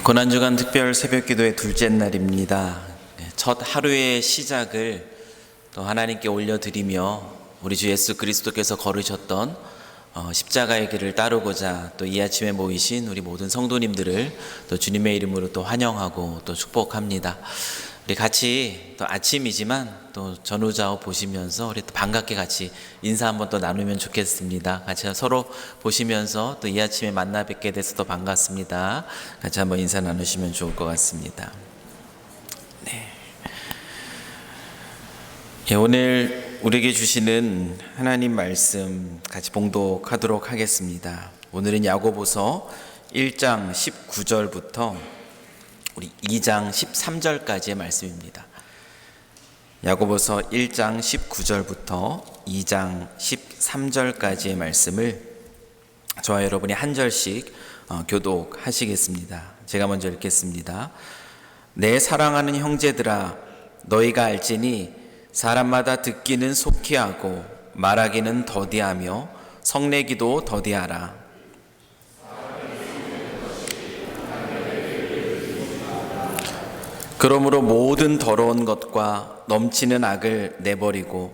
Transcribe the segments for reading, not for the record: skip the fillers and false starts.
고난주간 특별 새벽기도의 둘째 날입니다. 첫 하루의 시작을 또 하나님께 올려드리며 우리 주 예수 그리스도께서 걸으셨던 십자가의 길을 따르고자 또 이 아침에 모이신 우리 모든 성도님들을 또 주님의 이름으로 또 환영하고 또 축복합니다. 우리 같이 또 아침이지만 또 전후좌우 보시면서 우리 또 반갑게 같이 인사 한번 또 나누면 좋겠습니다. 같이 서로 보시면서 또 이 아침에 만나 뵙게 돼서 또 반갑습니다. 같이 한번 인사 나누시면 좋을 것 같습니다. 오늘 우리에게 주시는 하나님 말씀 같이 봉독하도록 하겠습니다. 오늘은 야고보서 1장 19절부터 우리 2장 13절까지의 말씀입니다. 야고보서 1장 19절부터 2장 13절까지의 말씀을 저와 여러분이 한 절씩 교독하시겠습니다. 제가 먼저 읽겠습니다. 내 사랑하는 형제들아, 너희가 알지니 사람마다 듣기는 속히 하고 말하기는 더디하며 성내기도 더디하라. 그러므로 모든 더러운 것과 넘치는 악을 내버리고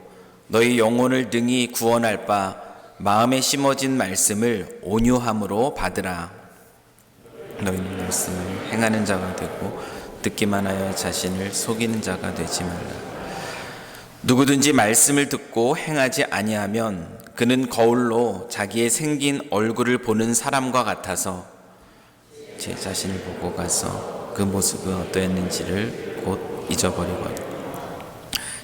너희 영혼을 능히 구원할 바 마음에 심어진 말씀을 온유함으로 받으라. 너희는 말씀을 행하는 자가 되고 듣기만 하여 자신을 속이는 자가 되지 말라. 누구든지 말씀을 듣고 행하지 아니하면 그는 거울로 자기의 생긴 얼굴을 보는 사람과 같아서 제 자신을 보고 가서 그 모습은 어떠했는지를 곧 잊어버리거든.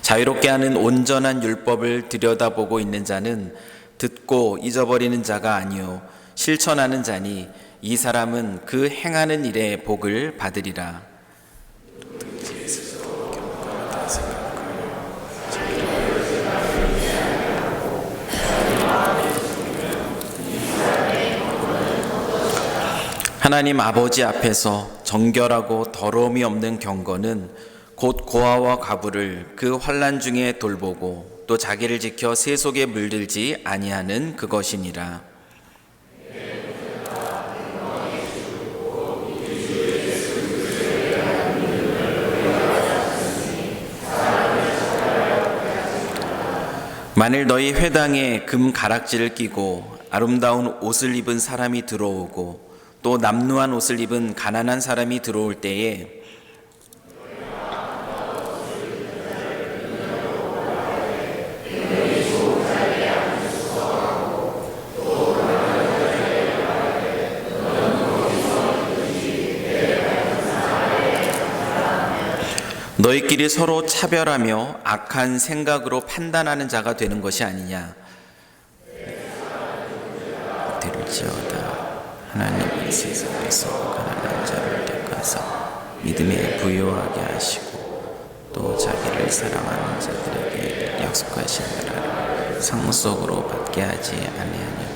자유롭게 하는 온전한 율법을 들여다보고 있는 자는 듣고 잊어버리는 자가 아니요 실천하는 자니 이 사람은 그 행하는 일의 복을 받으리라. 하나님 아버지 앞에서 정결하고 더러움이 없는 경건은 곧 고아와 과부를 그 환난 중에 돌보고 또 자기를 지켜 세속에 물들지 아니하는 그것이니라. 만일 너희 회당에 금 가락지를 끼고 아름다운 옷을 입은 사람이 들어오고 또 남루한 옷을 입은 가난한 사람이 들어올 때에 너희끼리 서로 차별하며 악한 생각으로 판단하는 자가 되는 것이 아니냐. 들을지어다. 하나님은 세상에서 가난한 자를 택하사 믿음에 부유하게 하시고 또 자기를 사랑하는 자들에게 약속하신 나라를 상속으로 받게 하지 아니하냐.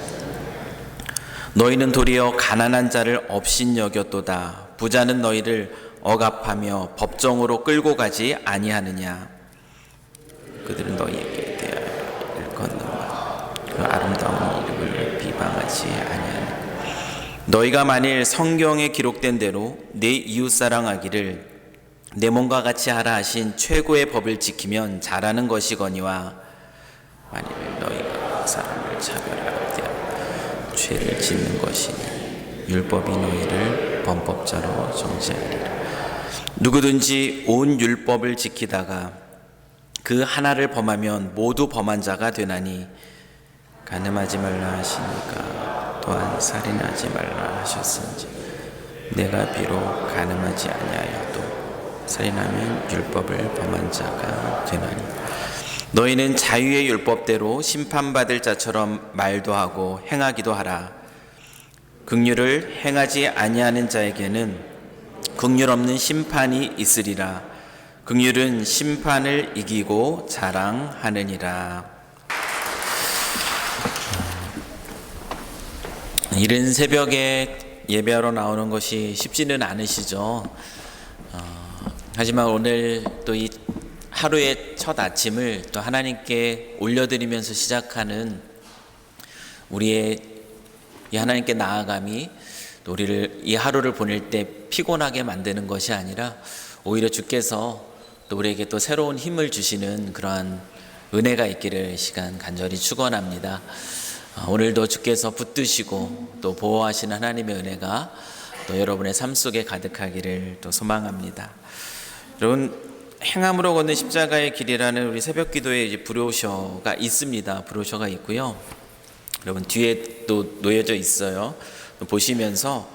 너희는 도리어 가난한 자를 업신여겼도다. 부자는 너희를 억압하며 법정으로 끌고 가지 아니하느냐. 그들은 너희에게 대하여 일컫는다. 그 아름다운 이름을 비방하지 아니하느냐. 너희가 만일 성경에 기록된 대로 내 이웃 사랑하기를 내 몸과 같이 하라 하신 최고의 법을 지키면 잘하는 것이거니와 만일 너희가 사람을 차별하여 대하여 죄를 짓는 것이니 율법이 너희를 범법자로 정죄하리라. 누구든지 온 율법을 지키다가 그 하나를 범하면 모두 범한 자가 되나니 간음하지 말라 하시니까 또한 살인하지 말라 하셨은지 내가 비록 간음하지 아니하여도 살인하면 율법을 범한 자가 되나니 너희는 자유의 율법대로 심판받을 자처럼 말도 하고 행하기도 하라. 긍휼을 행하지 아니하는 자에게는 긍휼 없는 심판이 있으리라. 긍휼은 심판을 이기고 자랑하느니라. 이른 새벽에 예배하러 나오는 것이 쉽지는 않으시죠. 하지만 오늘 또 이 하루의 첫 아침을 또 하나님께 올려드리면서 시작하는 우리의 이 하나님께 나아감이 또 우리를 이 하루를 보낼 때 피곤하게 만드는 것이 아니라 오히려 주께서 또 우리에게 또 새로운 힘을 주시는 그러한 은혜가 있기를 시간 간절히 축원합니다. 오늘도 주께서 붙드시고 또 보호하시는 하나님의 은혜가 또 여러분의 삶 속에 가득하기를 또 소망합니다. 여러분, 행함으로 걷는 십자가의 길이라는 우리 새벽 기도에 이제 브로셔가 있습니다. 브로셔가 있고요. 여러분 뒤에 또 놓여져 있어요. 또 보시면서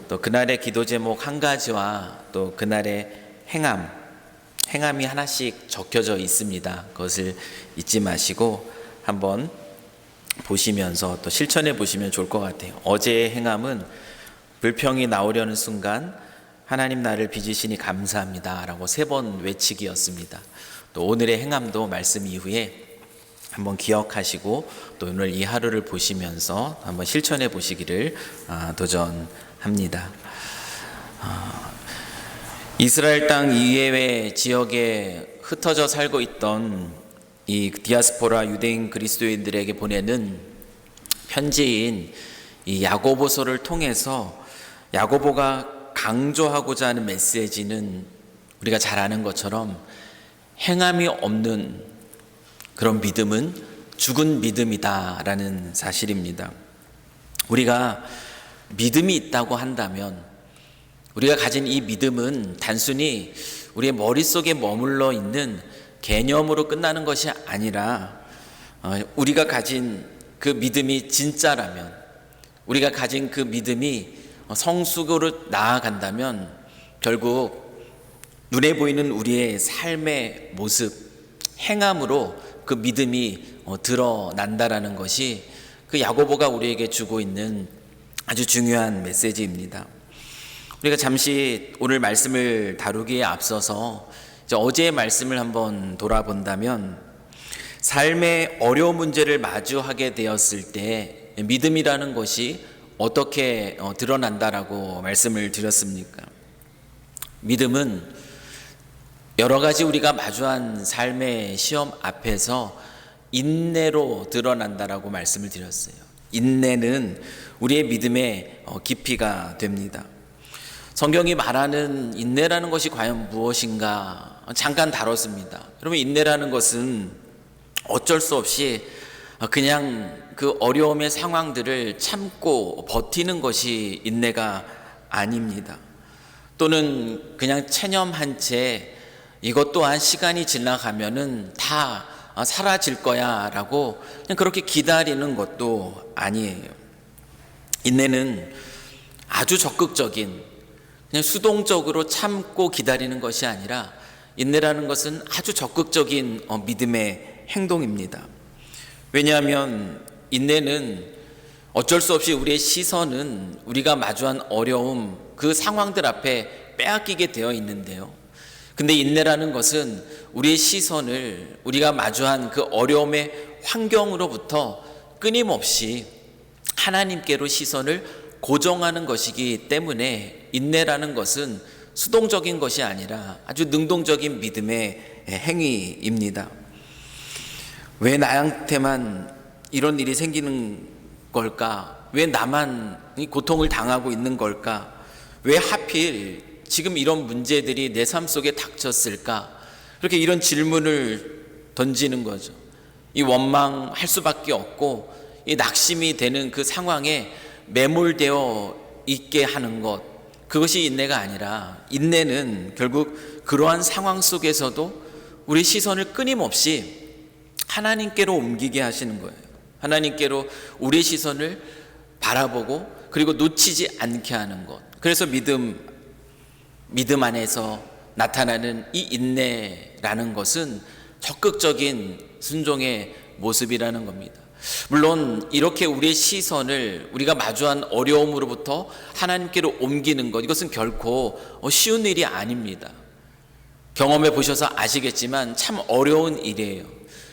또 그날의 기도 제목 한 가지와 또 그날의 행함이 하나씩 적혀져 있습니다. 그것을 잊지 마시고 한번 보시면서 또 실천해 보시면 좋을 것 같아요. 어제의 행함은 불평이 나오려는 순간 하나님 나를 빚으시니 감사합니다 라고 3번 외치기였습니다. 또 오늘의 행함도 말씀 이후에 한번 기억하시고 또 오늘 이 하루를 보시면서 한번 실천해 보시기를 도전합니다. 이스라엘 땅 이외의 지역에 흩어져 살고 있던 이 디아스포라 유대인 그리스도인들에게 보내는 편지인 이 야고보서를 통해서 야고보가 강조하고자 하는 메시지는 우리가 잘 아는 것처럼 행함이 없는 그런 믿음은 죽은 믿음이다라는 사실입니다. 우리가 믿음이 있다고 한다면 우리가 가진 이 믿음은 단순히 우리의 머릿속에 머물러 있는 개념으로 끝나는 것이 아니라 우리가 가진 그 믿음이 진짜라면, 우리가 가진 그 믿음이 성숙으로 나아간다면 결국 눈에 보이는 우리의 삶의 모습, 행함으로 그 믿음이 드러난다라는 것이 그 야고보가 우리에게 주고 있는 아주 중요한 메시지입니다. 우리가 잠시 오늘 말씀을 다루기에 앞서서 이제 어제의 말씀을 한번 돌아본다면 삶의 어려운 문제를 마주하게 되었을 때 믿음이라는 것이 어떻게 드러난다라고 말씀을 드렸습니까? 믿음은 여러 가지 우리가 마주한 삶의 시험 앞에서 인내로 드러난다라고 말씀을 드렸어요. 인내는 우리의 믿음의 깊이가 됩니다. 성경이 말하는 인내라는 것이 과연 무엇인가 잠깐 다뤘습니다. 여러분, 인내라는 것은 어쩔 수 없이 그냥 그 어려움의 상황들을 참고 버티는 것이 인내가 아닙니다. 또는 그냥 체념한 채 이것 또한 시간이 지나가면은 다 사라질 거야 라고 그냥 그렇게 기다리는 것도 아니에요. 인내는 아주 적극적인, 그냥 수동적으로 참고 기다리는 것이 아니라 인내라는 것은 아주 적극적인 믿음의 행동입니다. 왜냐하면 인내는 어쩔 수 없이 우리의 시선은 우리가 마주한 어려움, 그 상황들 앞에 빼앗기게 되어 있는데요. 근데 인내라는 것은 우리의 시선을 우리가 마주한 그 어려움의 환경으로부터 끊임없이 하나님께로 시선을 고정하는 것이기 때문에 인내라는 것은 수동적인 것이 아니라 아주 능동적인 믿음의 행위입니다. 왜 나한테만 이런 일이 생기는 걸까? 왜 나만 이 고통을 당하고 있는 걸까? 왜 하필 지금 이런 문제들이 내 삶 속에 닥쳤을까? 그렇게 이런 질문을 던지는 거죠. 이 원망할 수밖에 없고 이 낙심이 되는 그 상황에 매몰되어 있게 하는 것, 그것이 인내가 아니라 인내는 결국 그러한 상황 속에서도 우리 시선을 끊임없이 하나님께로 옮기게 하시는 거예요. 하나님께로 우리의 시선을 바라보고 그리고 놓치지 않게 하는 것. 그래서 믿음 안에서 나타나는 이 인내라는 것은 적극적인 순종의 모습이라는 겁니다. 물론 이렇게 우리의 시선을 우리가 마주한 어려움으로부터 하나님께로 옮기는 것, 이것은 결코 쉬운 일이 아닙니다. 경험해 보셔서 아시겠지만 참 어려운 일이에요.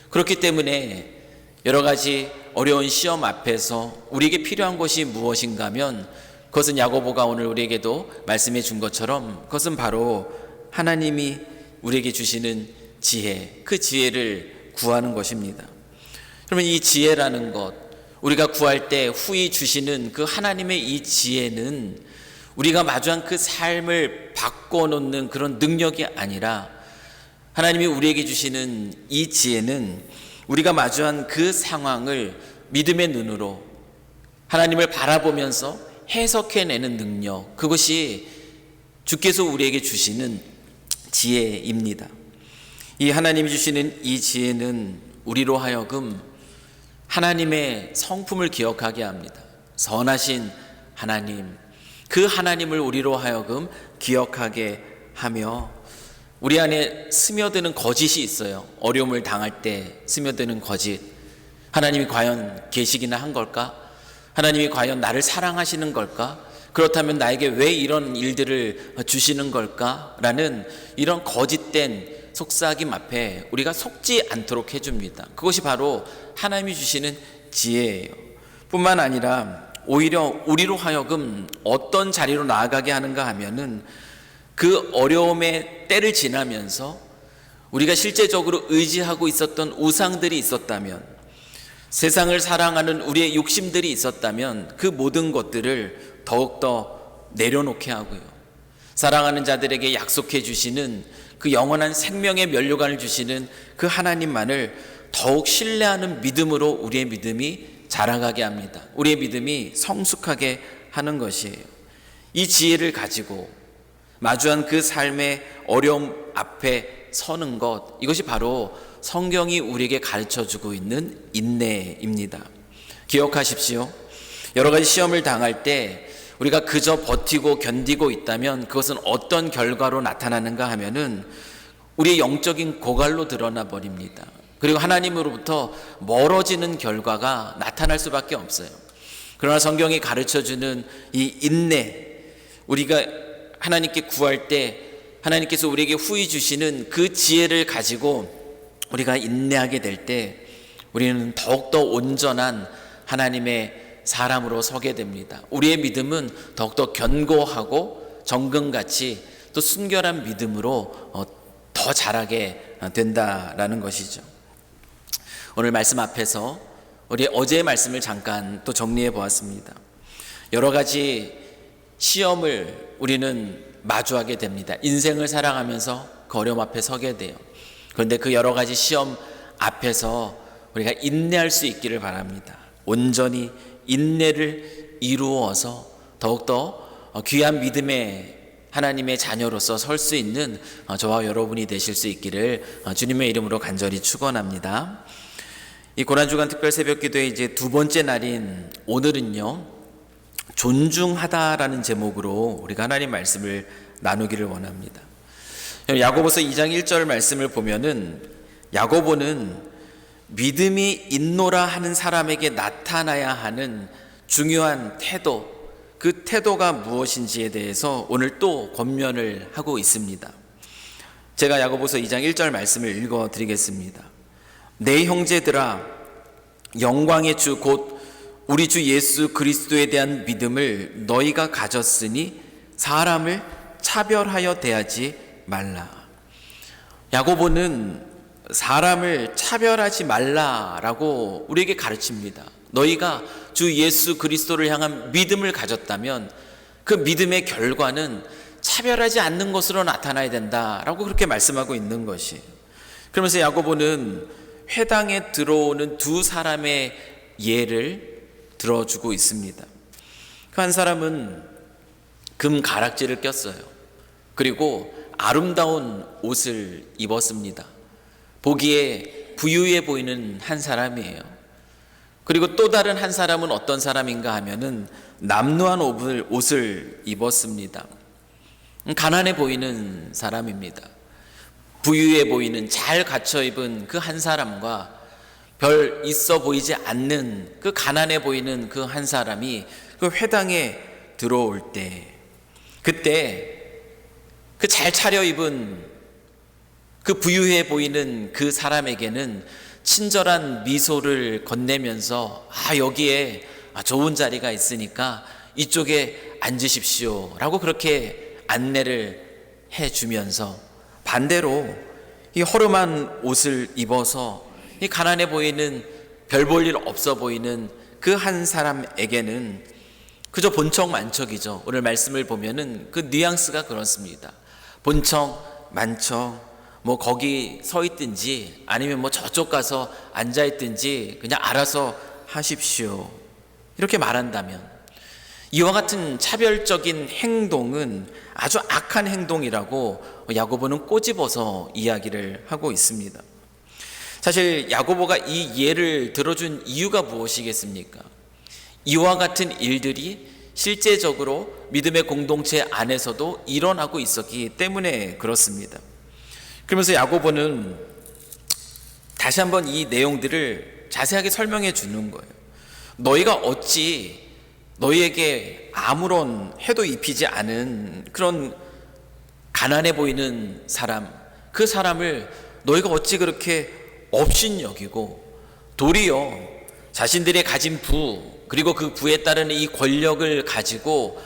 그렇기 때문에 여러 가지 어려운 시험 앞에서 우리에게 필요한 것이 무엇인가 하면 그것은 야고보가 오늘 우리에게도 말씀해 준 것처럼 그것은 바로 하나님이 우리에게 주시는 지혜, 그 지혜를 구하는 것입니다. 그러면 이 지혜라는 것, 우리가 구할 때 후히 주시는 그 하나님의 이 지혜는 우리가 마주한 그 삶을 바꿔놓는 그런 능력이 아니라 하나님이 우리에게 주시는 이 지혜는 우리가 마주한 그 상황을 믿음의 눈으로 하나님을 바라보면서 해석해내는 능력, 그것이 주께서 우리에게 주시는 지혜입니다. 이 하나님이 주시는 이 지혜는 우리로 하여금 하나님의 성품을 기억하게 합니다. 선하신 하나님, 그 하나님을 우리로 하여금 기억하게 하며 우리 안에 스며드는 거짓이 있어요. 어려움을 당할 때 스며드는 거짓. 하나님이 과연 계시기나 한 걸까? 하나님이 과연 나를 사랑하시는 걸까? 그렇다면 나에게 왜 이런 일들을 주시는 걸까? 라는 이런 거짓된 속삭임 앞에 우리가 속지 않도록 해줍니다. 그것이 바로 하나님이 주시는 지혜예요. 뿐만 아니라 오히려 우리로 하여금 어떤 자리로 나아가게 하는가 하면은 그 어려움의 때를 지나면서 우리가 실제적으로 의지하고 있었던 우상들이 있었다면, 세상을 사랑하는 우리의 욕심들이 있었다면 그 모든 것들을 더욱더 내려놓게 하고요, 사랑하는 자들에게 약속해 주시는 그 영원한 생명의 면류관을 주시는 그 하나님만을 더욱 신뢰하는 믿음으로 우리의 믿음이 자라가게 합니다. 우리의 믿음이 성숙하게 하는 것이에요. 이 지혜를 가지고 마주한 그 삶의 어려움 앞에 서는 것, 이것이 바로 성경이 우리에게 가르쳐주고 있는 인내입니다. 기억하십시오. 여러 가지 시험을 당할 때 우리가 그저 버티고 견디고 있다면 그것은 어떤 결과로 나타나는가 하면은 우리의 영적인 고갈로 드러나 버립니다. 그리고 하나님으로부터 멀어지는 결과가 나타날 수밖에 없어요. 그러나 성경이 가르쳐주는 이 인내, 우리가 하나님께 구할 때 하나님께서 우리에게 후히 주시는 그 지혜를 가지고 우리가 인내하게 될 때 우리는 더욱더 온전한 하나님의 사람으로 서게 됩니다. 우리의 믿음은 더욱더 견고하고 정금같이 또 순결한 믿음으로 더 자라게 된다라는 것이죠. 오늘 말씀 앞에서 우리 어제의 말씀을 잠깐 또 정리해 보았습니다. 여러 가지 시험을 우리는 마주하게 됩니다. 인생을 살아가면서 그 어려움 앞에 서게 돼요. 그런데 그 여러 가지 시험 앞에서 우리가 인내할 수 있기를 바랍니다. 온전히 인내를 이루어서 더욱더 귀한 믿음의 하나님의 자녀로서 설 수 있는 저와 여러분이 되실 수 있기를 주님의 이름으로 간절히 축원합니다. 이 고난주간 특별 새벽기도의 이제 두 번째 날인 오늘은요, 존중하다라는 제목으로 우리가 하나님 말씀을 나누기를 원합니다. 야고보서 2장 1절 말씀을 보면은 야고보는 믿음이 있노라 하는 사람에게 나타나야 하는 중요한 태도, 그 태도가 무엇인지에 대해서 오늘 또 권면을 하고 있습니다. 제가 야고보서 2장 1절 말씀을 읽어드리겠습니다. 내 형제들아, 영광의 주 곧 우리 주 예수 그리스도에 대한 믿음을 너희가 가졌으니 사람을 차별하여 대하지 말라. 야고보는 사람을 차별하지 말라라고 우리에게 가르칩니다. 너희가 주 예수 그리스도를 향한 믿음을 가졌다면 그 믿음의 결과는 차별하지 않는 것으로 나타나야 된다라고 그렇게 말씀하고 있는 것이에요. 그러면서 야고보는 회당에 들어오는 두 사람의 예를 들어주고 있습니다. 그 한 사람은 금 가락지를 꼈어요. 그리고 아름다운 옷을 입었습니다. 보기에 부유해 보이는 한 사람이에요. 그리고 또 다른 한 사람은 어떤 사람인가 하면은 남루한 옷을 입었습니다. 가난해 보이는 사람입니다. 부유해 보이는 잘 갖춰 입은 그 한 사람과 별 있어 보이지 않는 그 가난해 보이는 그 한 사람이 그 회당에 들어올 때, 그때 그 잘 차려입은 그 부유해 보이는 그 사람에게는 친절한 미소를 건네면서 여기에 좋은 자리가 있으니까 이쪽에 앉으십시오 라고 그렇게 안내를 해주면서, 반대로 이 허름한 옷을 입어서 이 가난해 보이는 별 볼 일 없어 보이는 그 한 사람에게는 그저 본척 만척이죠. 오늘 말씀을 보면은 그 뉘앙스가 그렇습니다. 본척 만척, 뭐 거기 서 있든지 아니면 뭐 저쪽 가서 앉아 있든지 그냥 알아서 하십시오, 이렇게 말한다면, 이와 같은 차별적인 행동은 아주 악한 행동이라고 야고보는 꼬집어서 이야기를 하고 있습니다. 사실 야고보가 이 예를 들어준 이유가 무엇이겠습니까? 이와 같은 일들이 실제적으로 믿음의 공동체 안에서도 일어나고 있었기 때문에 그렇습니다. 그러면서 야고보는 다시 한번 이 내용들을 자세하게 설명해 주는 거예요. 너희가 어찌 너희에게 아무런 해도 입히지 않은 그런 가난해 보이는 사람, 그 사람을 너희가 어찌 그렇게 업신여기고 도리어 자신들의 가진 부, 그리고 그 부에 따르는 이 권력을 가지고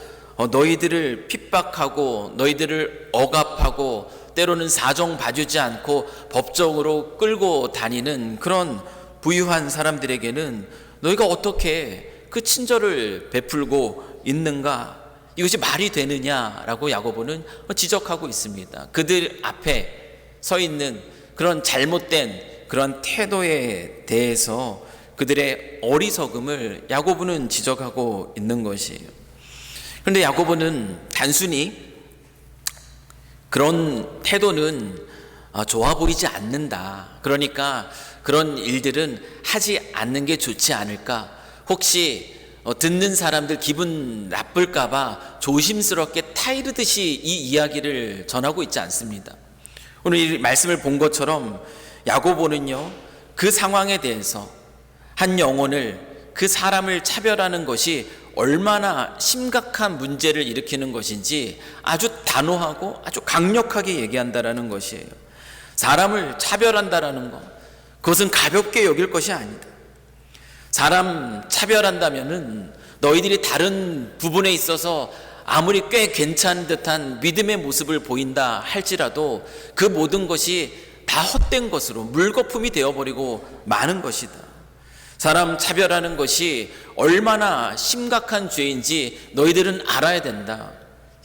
너희들을 핍박하고 너희들을 억압하고 때로는 사정 봐주지 않고 법정으로 끌고 다니는 그런 부유한 사람들에게는 너희가 어떻게 그 친절을 베풀고 있는가? 이것이 말이 되느냐라고 야고보는 지적하고 있습니다. 그들 앞에 서 있는 그런 잘못된 그런 태도에 대해서 그들의 어리석음을 야고보는 지적하고 있는 것이에요. 그런데 야고보는 단순히 그런 태도는 좋아 보이지 않는다, 그러니까 그런 일들은 하지 않는 게 좋지 않을까, 혹시 듣는 사람들 기분 나쁠까 봐 조심스럽게 타이르듯이 이 이야기를 전하고 있지 않습니다. 오늘 이 말씀을 본 것처럼 야고보는요, 그 상황에 대해서 한 영혼을, 그 사람을 차별하는 것이 얼마나 심각한 문제를 일으키는 것인지 아주 단호하고 아주 강력하게 얘기한다라는 것이에요. 사람을 차별한다라는 것, 그것은 가볍게 여길 것이 아니다. 사람 차별한다면은 너희들이 다른 부분에 있어서 아무리 꽤 괜찮은 듯한 믿음의 모습을 보인다 할지라도 그 모든 것이 다 헛된 것으로 물거품이 되어버리고 마는 것이다. 사람 차별하는 것이 얼마나 심각한 죄인지 너희들은 알아야 된다.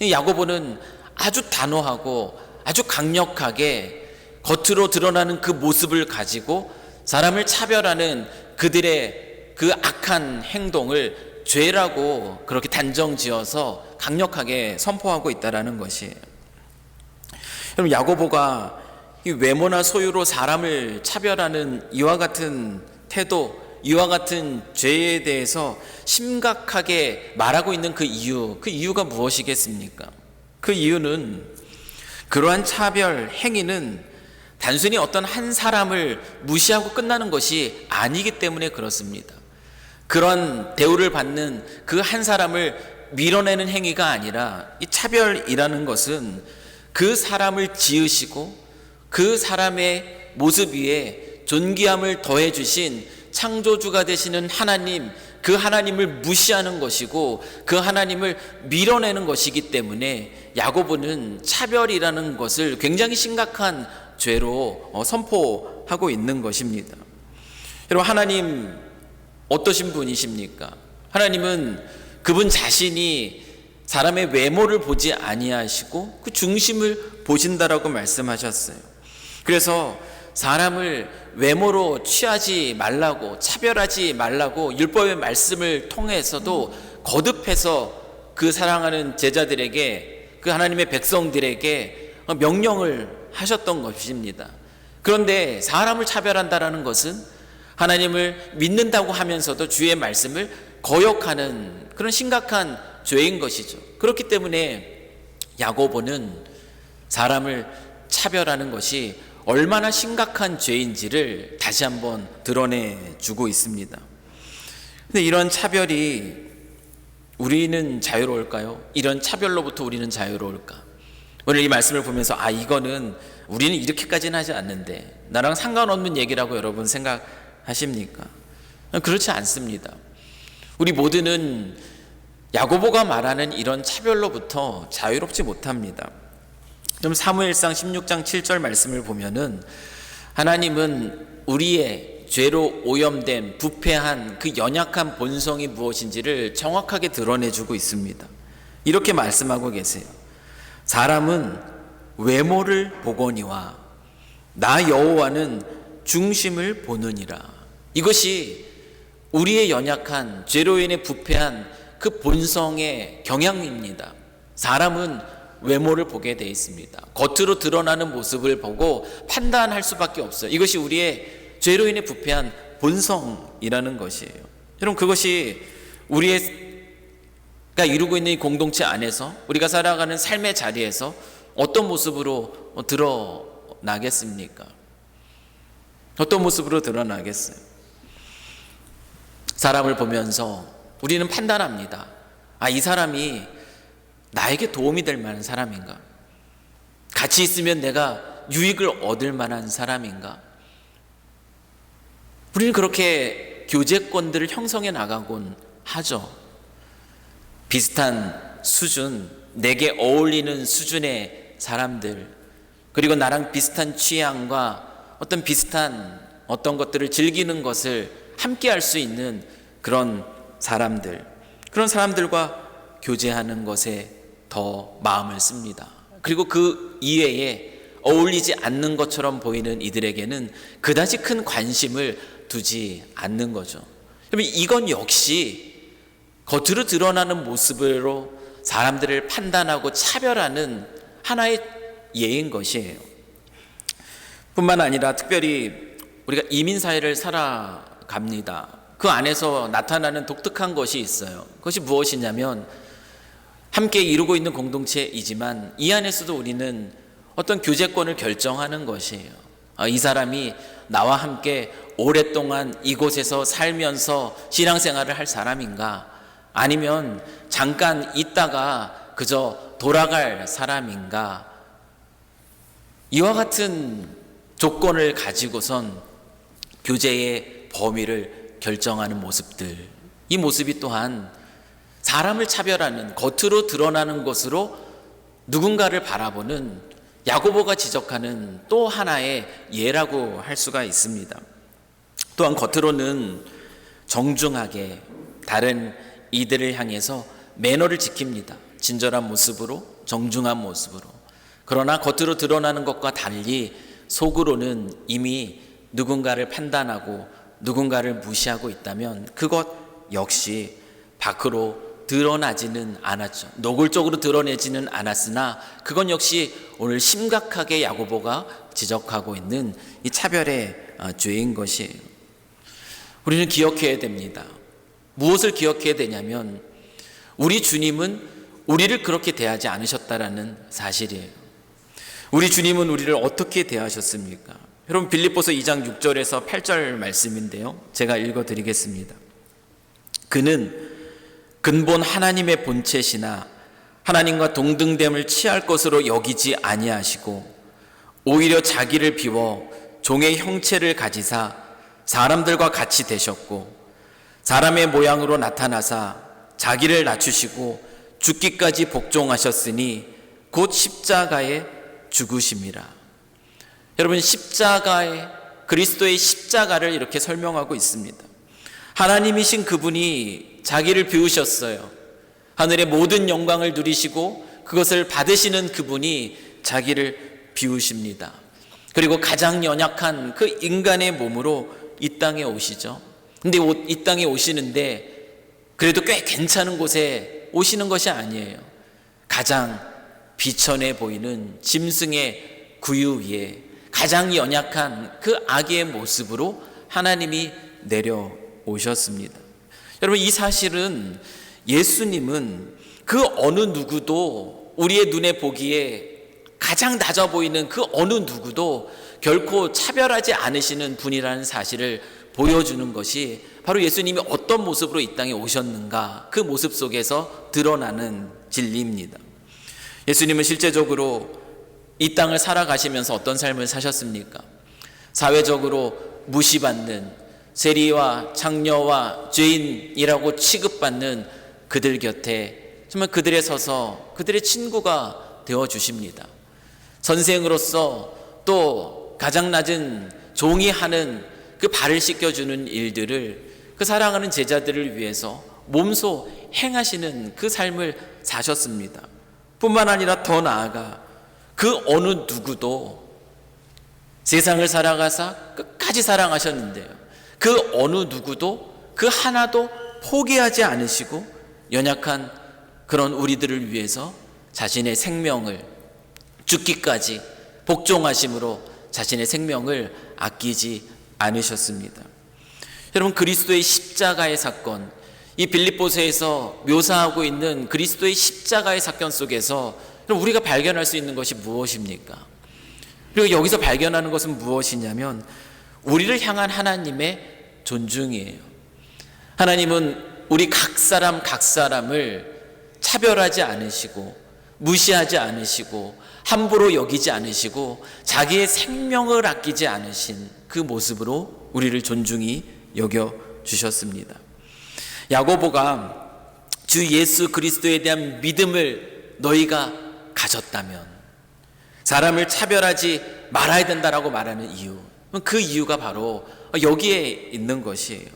야고보는 아주 단호하고 아주 강력하게 겉으로 드러나는 그 모습을 가지고 사람을 차별하는 그들의 그 악한 행동을 죄라고 그렇게 단정지어서 강력하게 선포하고 있다는 것이에요. 여러분, 야고보가 이 외모나 소유로 사람을 차별하는 이와 같은 태도, 이와 같은 죄에 대해서 심각하게 말하고 있는 그 이유가 무엇이겠습니까? 그 이유는 그러한 차별 행위는 단순히 어떤 한 사람을 무시하고 끝나는 것이 아니기 때문에 그렇습니다. 그런 대우를 받는 그 한 사람을 밀어내는 행위가 아니라, 이 차별이라는 것은 그 사람을 지으시고 그 사람의 모습 위에 존귀함을 더해 주신 창조주가 되시는 하나님, 그 하나님을 무시하는 것이고 그 하나님을 밀어내는 것이기 때문에 야고보는 차별이라는 것을 굉장히 심각한 죄로 선포하고 있는 것입니다. 여러분, 하나님 어떠신 분이십니까? 하나님은 그분 자신이 사람의 외모를 보지 아니하시고 그 중심을 보신다라고 말씀하셨어요. 그래서 사람을 외모로 취하지 말라고, 차별하지 말라고 율법의 말씀을 통해서도 거듭해서 그 사랑하는 제자들에게, 그 하나님의 백성들에게 명령을 하셨던 것입니다. 그런데 사람을 차별한다라는 것은 하나님을 믿는다고 하면서도 주의 말씀을 거역하는 그런 심각한 죄인 것이죠. 그렇기 때문에 야고보는 사람을 차별하는 것이 얼마나 심각한 죄인지를 다시 한번 드러내주고 있습니다. 근데 이런 차별이 우리는 자유로울까요? 이런 차별로부터 우리는 자유로울까? 오늘 이 말씀을 보면서 이거는 우리는 이렇게까지는 하지 않는데, 나랑 상관없는 얘기라고 여러분 생각하십니까? 그렇지 않습니다. 우리 모두는 야고보가 말하는 이런 차별로부터 자유롭지 못합니다. 그럼 사무엘상 16장 7절 말씀을 보면은 하나님은 우리의 죄로 오염된 부패한 그 연약한 본성이 무엇인지를 정확하게 드러내주고 있습니다. 이렇게 말씀하고 계세요. 사람은 외모를 보거니와 나 여호와는 중심을 보느니라. 이것이 우리의 연약한 죄로 인해 부패한 그 본성의 경향입니다. 사람은 외모를 보게 되어 있습니다. 겉으로 드러나는 모습을 보고 판단할 수밖에 없어요. 이것이 우리의 죄로 인해 부패한 본성이라는 것이에요. 여러분, 그것이 우리가 이루고 있는 이 공동체 안에서 우리가 살아가는 삶의 자리에서 어떤 모습으로 드러나겠습니까? 어떤 모습으로 드러나겠어요? 사람을 보면서 우리는 판단합니다. 이 사람이 나에게 도움이 될 만한 사람인가? 같이 있으면 내가 유익을 얻을 만한 사람인가? 우리는 그렇게 교제권들을 형성해 나가곤 하죠. 비슷한 수준, 내게 어울리는 수준의 사람들, 그리고 나랑 비슷한 취향과 어떤 비슷한 어떤 것들을 즐기는 것을 함께 할 수 있는 그런 사람들, 그런 사람들과 교제하는 것에 더 마음을 씁니다. 그리고 그 이외에 어울리지 않는 것처럼 보이는 이들에게는 그다지 큰 관심을 두지 않는 거죠. 이건 역시 겉으로 드러나는 모습으로 사람들을 판단하고 차별하는 하나의 예인 것이에요. 뿐만 아니라 특별히 우리가 이민사회를 살아갑니다. 그 안에서 나타나는 독특한 것이 있어요. 그것이 무엇이냐면 함께 이루고 있는 공동체이지만 이 안에서도 우리는 어떤 교제권을 결정하는 것이에요. 이 사람이 나와 함께 오랫동안 이곳에서 살면서 신앙생활을 할 사람인가? 아니면 잠깐 있다가 그저 돌아갈 사람인가? 이와 같은 조건을 가지고선 교제의 범위를 결정하는 모습들, 이 모습이 또한 사람을 차별하는, 겉으로 드러나는 것으로 누군가를 바라보는 야고보가 지적하는 또 하나의 예라고 할 수가 있습니다. 또한 겉으로는 정중하게 다른 이들을 향해서 매너를 지킵니다. 친절한 모습으로, 정중한 모습으로. 그러나 겉으로 드러나는 것과 달리 속으로는 이미 누군가를 판단하고 누군가를 무시하고 있다면 그것 역시 밖으로 드러나지는 않았죠. 노골적으로 드러내지는 않았으나 그건 역시 오늘 심각하게 야고보가 지적하고 있는 이 차별의 죄인 것이에요. 우리는 기억해야 됩니다. 무엇을 기억해야 되냐면 우리 주님은 우리를 그렇게 대하지 않으셨다라는 사실이에요. 우리 주님은 우리를 어떻게 대하셨습니까? 여러분, 빌립보서 2장 6절에서 8절 말씀인데요, 제가 읽어드리겠습니다. 그는 근본 하나님의 본체시나 하나님과 동등됨을 취할 것으로 여기지 아니하시고 오히려 자기를 비워 종의 형체를 가지사 사람들과 같이 되셨고 사람의 모양으로 나타나사 자기를 낮추시고 죽기까지 복종하셨으니 곧 십자가에 죽으심이라. 여러분, 십자가의 그리스도의 십자가를 이렇게 설명하고 있습니다. 하나님이신 그분이 자기를 비우셨어요. 하늘의 모든 영광을 누리시고 그것을 받으시는 그분이 자기를 비우십니다. 그리고 가장 연약한 그 인간의 몸으로 이 땅에 오시죠. 근데 이 땅에 오시는데 그래도 꽤 괜찮은 곳에 오시는 것이 아니에요. 가장 비천해 보이는 짐승의 구유 위에 가장 연약한 그 아기의 모습으로 하나님이 내려오셨습니다. 여러분, 이 사실은 예수님은 그 어느 누구도 우리의 눈에 보기에 가장 낮아 보이는 그 어느 누구도 결코 차별하지 않으시는 분이라는 사실을 보여주는 것이 바로 예수님이 어떤 모습으로 이 땅에 오셨는가, 그 모습 속에서 드러나는 진리입니다. 예수님은 실제적으로 이 땅을 살아가시면서 어떤 삶을 사셨습니까? 사회적으로 무시받는 세리와 창녀와 죄인이라고 취급받는 그들 곁에 정말 그들에 서서 그들의 친구가 되어주십니다. 선생으로서 또 가장 낮은 종이 하는 그 발을 씻겨주는 일들을 그 사랑하는 제자들을 위해서 몸소 행하시는 그 삶을 사셨습니다. 뿐만 아니라 더 나아가 그 어느 누구도 세상을 살아가사 끝까지 사랑하셨는데요, 그 어느 누구도 그 하나도 포기하지 않으시고 연약한 그런 우리들을 위해서 자신의 생명을 죽기까지 복종하심으로 자신의 생명을 아끼지 않으셨습니다. 여러분, 그리스도의 십자가의 사건, 이 빌립보서에서 묘사하고 있는 그리스도의 십자가의 사건 속에서 우리가 발견할 수 있는 것이 무엇입니까? 그리고 여기서 발견하는 것은 무엇이냐면 우리를 향한 하나님의 존중이에요. 하나님은 우리 각 사람을 차별하지 않으시고 무시하지 않으시고 함부로 여기지 않으시고 자기의 생명을 아끼지 않으신 그 모습으로 우리를 존중히 여겨 주셨습니다. 야고보가 주 예수 그리스도에 대한 믿음을 너희가 가졌다면 사람을 차별하지 말아야 된다라고 말하는 이유, 그 이유가 바로 여기에 있는 것이에요.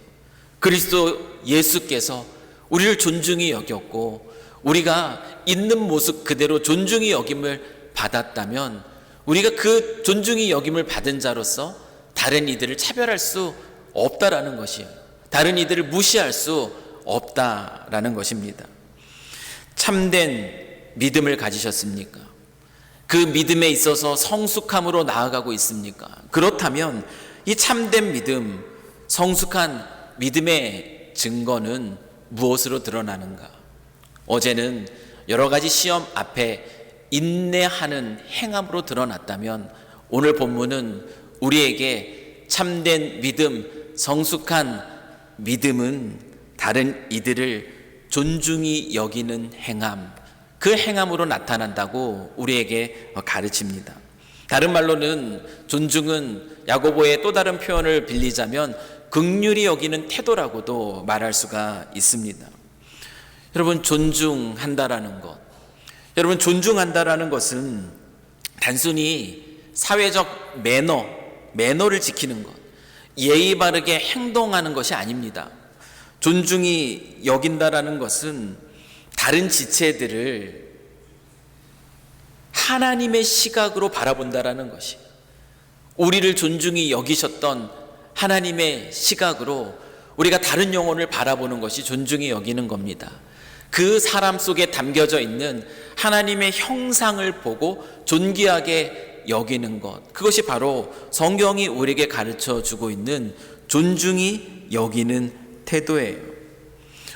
그리스도 예수께서 우리를 존중히 여겼고 우리가 있는 모습 그대로 존중히 여김을 받았다면 우리가 그 존중히 여김을 받은 자로서 다른 이들을 차별할 수 없다라는 것이에요. 다른 이들을 무시할 수 없다라는 것입니다. 참된 믿음을 가지셨습니까? 그 믿음에 있어서 성숙함으로 나아가고 있습니까? 그렇다면 이 참된 믿음, 성숙한 믿음의 증거는 무엇으로 드러나는가? 어제는 여러 가지 시험 앞에 인내하는 행함으로 드러났다면 오늘 본문은 우리에게 참된 믿음, 성숙한 믿음은 다른 이들을 존중히 여기는 행함, 그 행함으로 나타난다고 우리에게 가르칩니다. 다른 말로는 존중은 야고보의 또 다른 표현을 빌리자면 긍휼히 여기는 태도라고도 말할 수가 있습니다. 여러분, 존중한다라는 것, 여러분, 존중한다라는 것은 단순히 사회적 매너를 지키는 것, 예의 바르게 행동하는 것이 아닙니다. 존중히 여긴다라는 것은 다른 지체들을 하나님의 시각으로 바라본다라는 것이, 우리를 존중히 여기셨던 하나님의 시각으로 우리가 다른 영혼을 바라보는 것이 존중히 여기는 겁니다. 그 사람 속에 담겨져 있는 하나님의 형상을 보고 존귀하게 여기는 것, 그것이 바로 성경이 우리에게 가르쳐 주고 있는 존중히 여기는 태도예요.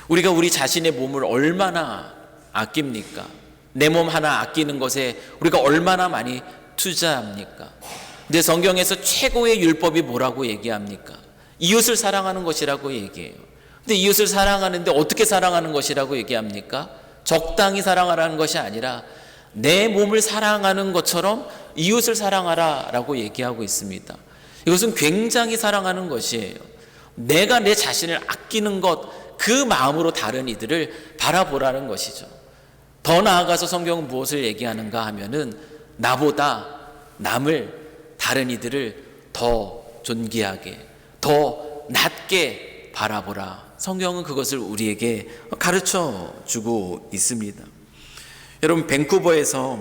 우리가 우리 자신의 몸을 얼마나 아낍니까? 내 몸 하나 아끼는 것에 우리가 얼마나 많이 투자합니까? 근데 성경에서 최고의 율법이 뭐라고 얘기합니까? 이웃을 사랑하는 것이라고 얘기해요. 근데 이웃을 사랑하는데 어떻게 사랑하는 것이라고 얘기합니까? 적당히 사랑하라는 것이 아니라 내 몸을 사랑하는 것처럼 이웃을 사랑하라 라고 얘기하고 있습니다. 이것은 굉장히 사랑하는 것이에요. 내가 내 자신을 아끼는 것, 그 마음으로 다른 이들을 바라보라는 것이죠. 더 나아가서 성경은 무엇을 얘기하는가 하면은 나보다 남을, 다른 이들을 더 존귀하게, 더 낮게 바라보라. 성경은 그것을 우리에게 가르쳐 주고 있습니다. 여러분, 밴쿠버에서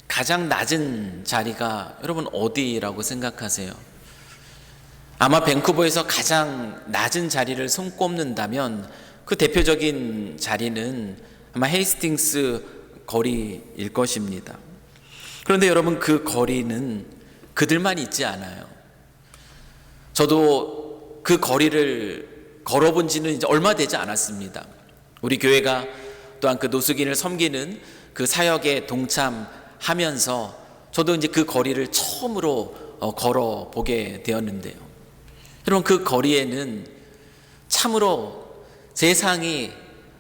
가장 낮은 자리가 여러분 어디라고 생각하세요? 아마 밴쿠버에서 가장 낮은 자리를 손꼽는다면 그 대표적인 자리는 아마 헤이스팅스 거리일 것입니다. 그런데 여러분, 그 거리는 그들만 있지 않아요. 저도 그 거리를 걸어본 지는 이제 얼마 되지 않았습니다. 우리 교회가 또한 그 노숙인을 섬기는 그 사역에 동참하면서 저도 이제 그 거리를 처음으로 걸어보게 되었는데요. 여러분, 그 거리에는 참으로 세상이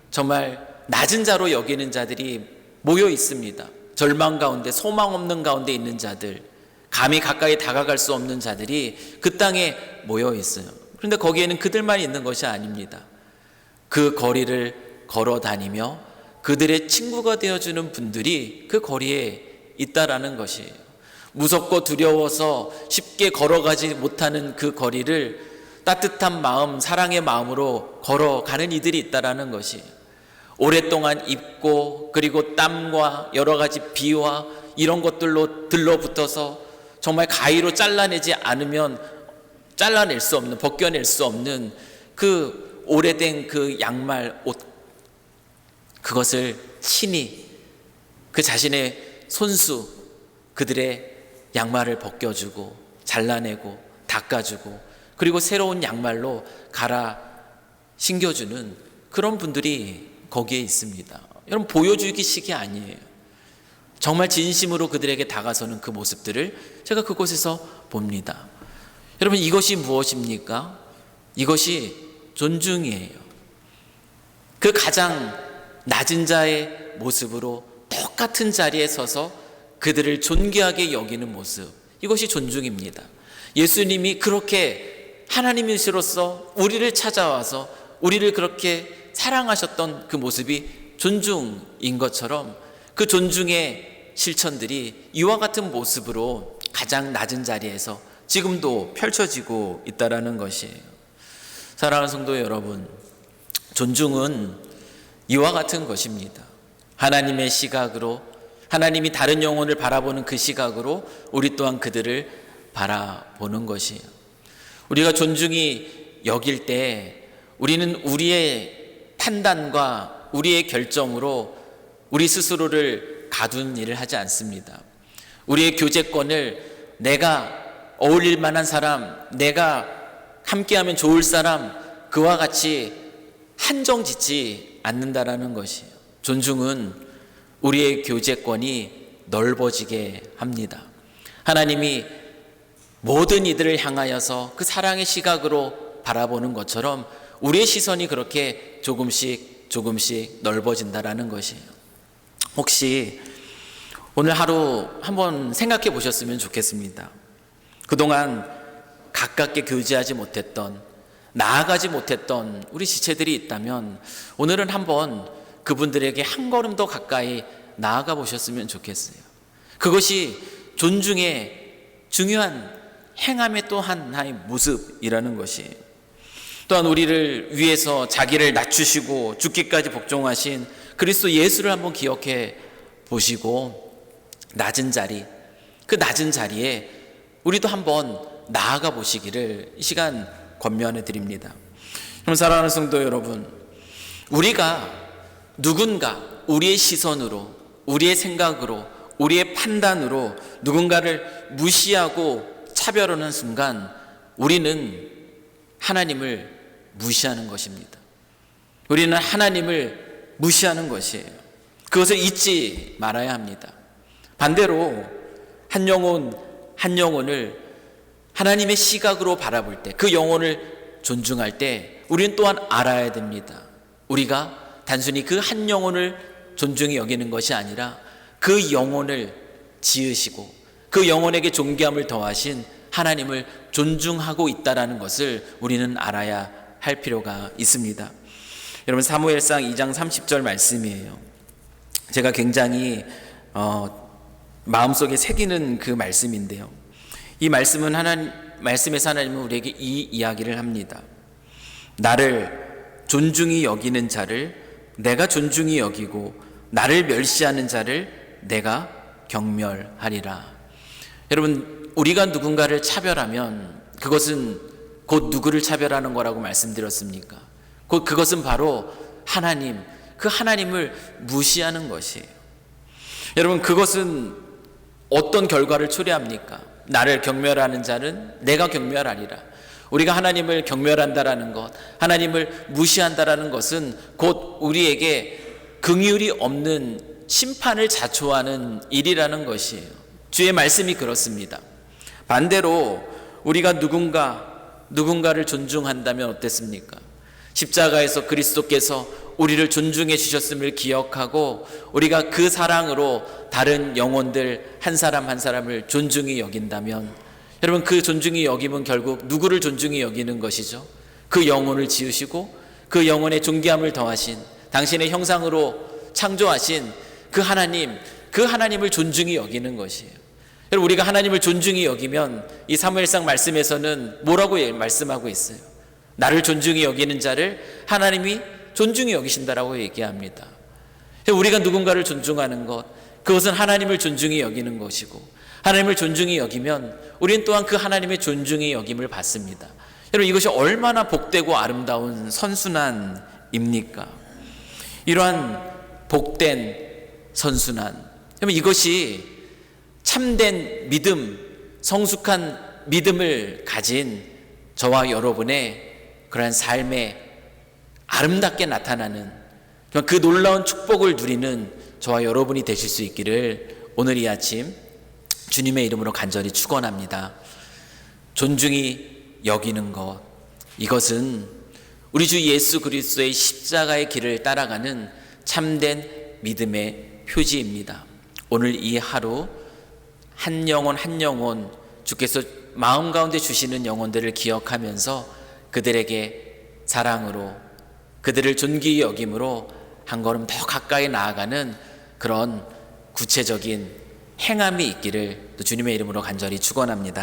정말 낮은 자로 여기는 자들이 모여 있습니다. 절망 가운데, 소망 없는 가운데 있는 자들, 감히 가까이 다가갈 수 없는 자들이 그 땅에 모여 있어요. 그런데 거기에는 그들만 있는 것이 아닙니다. 그 거리를 걸어 다니며 그들의 친구가 되어주는 분들이 그 거리에 있다라는 것이에요. 무섭고 두려워서 쉽게 걸어가지 못하는 그 거리를 따뜻한 마음, 사랑의 마음으로 걸어가는 이들이 있다라는 것이, 오랫동안 입고 그리고 땀과 여러 가지 비와 이런 것들로 들러붙어서 정말 가위로 잘라내지 않으면 잘라낼 수 없는, 벗겨낼 수 없는 그 오래된 그 양말, 옷, 그것을 친히 그 자신의 손수 그들의 양말을 벗겨주고 잘라내고 닦아주고 그리고 새로운 양말로 갈아 신겨주는 그런 분들이 거기에 있습니다. 여러분, 보여주기식이 아니에요. 정말 진심으로 그들에게 다가서는 그 모습들을 제가 그곳에서 봅니다. 여러분, 이것이 무엇입니까? 이것이 존중이에요. 그 가장 낮은 자의 모습으로 똑같은 자리에 서서 그들을 존귀하게 여기는 모습, 이것이 존중입니다. 예수님이 그렇게 하나님이시로서 우리를 찾아와서 우리를 그렇게 사랑하셨던 그 모습이 존중인 것처럼 그 존중의 실천들이 이와 같은 모습으로 가장 낮은 자리에서 지금도 펼쳐지고 있다는 것이에요. 사랑하는 성도 여러분, 존중은 이와 같은 것입니다. 하나님의 시각으로, 하나님이 다른 영혼을 바라보는 그 시각으로 우리 또한 그들을 바라보는 것이에요. 우리가 존중이 여길 때 우리는 우리의 판단과 우리의 결정으로 우리 스스로를 가둔 일을 하지 않습니다. 우리의 교제권을 내가 어울릴 만한 사람, 내가 함께하면 좋을 사람, 그와 같이 한정 짓지 않는다라는 것이에요. 존중은 우리의 교제권이 넓어지게 합니다. 하나님이 모든 이들을 향하여서 그 사랑의 시각으로 바라보는 것처럼 우리의 시선이 그렇게 조금씩 넓어진다라는 것이에요. 혹시 오늘 하루 한번 생각해 보셨으면 좋겠습니다. 그동안 가깝게 교제하지 못했던, 나아가지 못했던 우리 지체들이 있다면 오늘은 한번 그분들에게 한 걸음 더 가까이 나아가 보셨으면 좋겠어요. 그것이 존중의 중요한 행함의 또 하나의 모습이라는 것이에요. 또한 우리를 위해서 자기를 낮추시고 죽기까지 복종하신 그리스도 예수를 한번 기억해 보시고 낮은 자리, 그 낮은 자리에 우리도 한번 나아가 보시기를 이 시간 권면해 드립니다. 그럼 사랑하는 성도 여러분, 우리가 누군가 우리의 시선으로, 우리의 생각으로, 우리의 판단으로 누군가를 무시하고 차별하는 순간 우리는 하나님을 무시하는 것입니다. 우리는 하나님을 무시하는 것이에요. 그것을 잊지 말아야 합니다. 반대로 한 영혼을 하나님의 시각으로 바라볼 때, 그 영혼을 존중할 때 우리는 또한 알아야 됩니다. 우리가 단순히 그 한 영혼을 존중히 여기는 것이 아니라 그 영혼을 지으시고 그 영혼에게 존귀함을 더하신 하나님을 존중하고 있다는 것을 우리는 알아야 할 필요가 있습니다. 여러분, 사무엘상 2장 30절 말씀이에요. 제가 굉장히 마음속에 새기는 그 말씀인데요. 이 말씀에서 하나님은 우리에게 이 이야기를 합니다. 나를 존중히 여기는 자를 내가 존중히 여기고 나를 멸시하는 자를 내가 경멸하리라. 여러분, 우리가 누군가를 차별하면 그것은 곧 누구를 차별하는 거라고 말씀드렸습니까? 곧 그것은 바로 하나님, 그 하나님을 무시하는 것이에요. 여러분, 그것은 어떤 결과를 초래합니까? 나를 경멸하는 자는 내가 경멸하리라. 우리가 하나님을 경멸한다라는 것, 하나님을 무시한다라는 것은 곧 우리에게 긍휼이 없는 심판을 자초하는 일이라는 것이에요. 주의 말씀이 그렇습니다. 반대로 우리가 누군가를 존중한다면 어땠습니까? 십자가에서 그리스도께서 우리를 존중해 주셨음을 기억하고 우리가 그 사랑으로 다른 영혼들 한 사람 한 사람을 존중히 여긴다면, 여러분, 그 존중히 여김은 결국 누구를 존중히 여기는 것이죠? 그 영혼을 지으시고 그 영혼에 존귀함을 더하신, 당신의 형상으로 창조하신 그 하나님을 존중히 여기는 것이에요. 여러분, 우리가 하나님을 존중히 여기면 이 사무엘상 말씀에서는 뭐라고 말씀하고 있어요? 나를 존중히 여기는 자를 하나님이 존중히 여기신다라고 얘기합니다. 우리가 누군가를 존중하는 것, 그것은 하나님을 존중히 여기는 것이고, 하나님을 존중히 여기면 우리는 또한 그 하나님의 존중히 여김을 받습니다. 여러분, 이것이 얼마나 복되고 아름다운 선순환입니까? 이러한 복된 선순환, 여러분, 이것이 참된 믿음, 성숙한 믿음을 가진 저와 여러분의 그러한 삶에 아름답게 나타나는 그 놀라운 축복을 누리는 저와 여러분이 되실 수 있기를 오늘 이 아침 주님의 이름으로 간절히 축원합니다. 존중히 여기는 것, 이것은 우리 주 예수 그리스도의 십자가의 길을 따라가는 참된 믿음의 표지입니다. 오늘 이 하루 한 영혼 한 영혼 주께서 마음 가운데 주시는 영혼들을 기억하면서 그들에게 사랑으로, 그들을 존귀히 여김으로 한 걸음 더 가까이 나아가는 그런 구체적인 행함이 있기를 또 주님의 이름으로 간절히 축원합니다.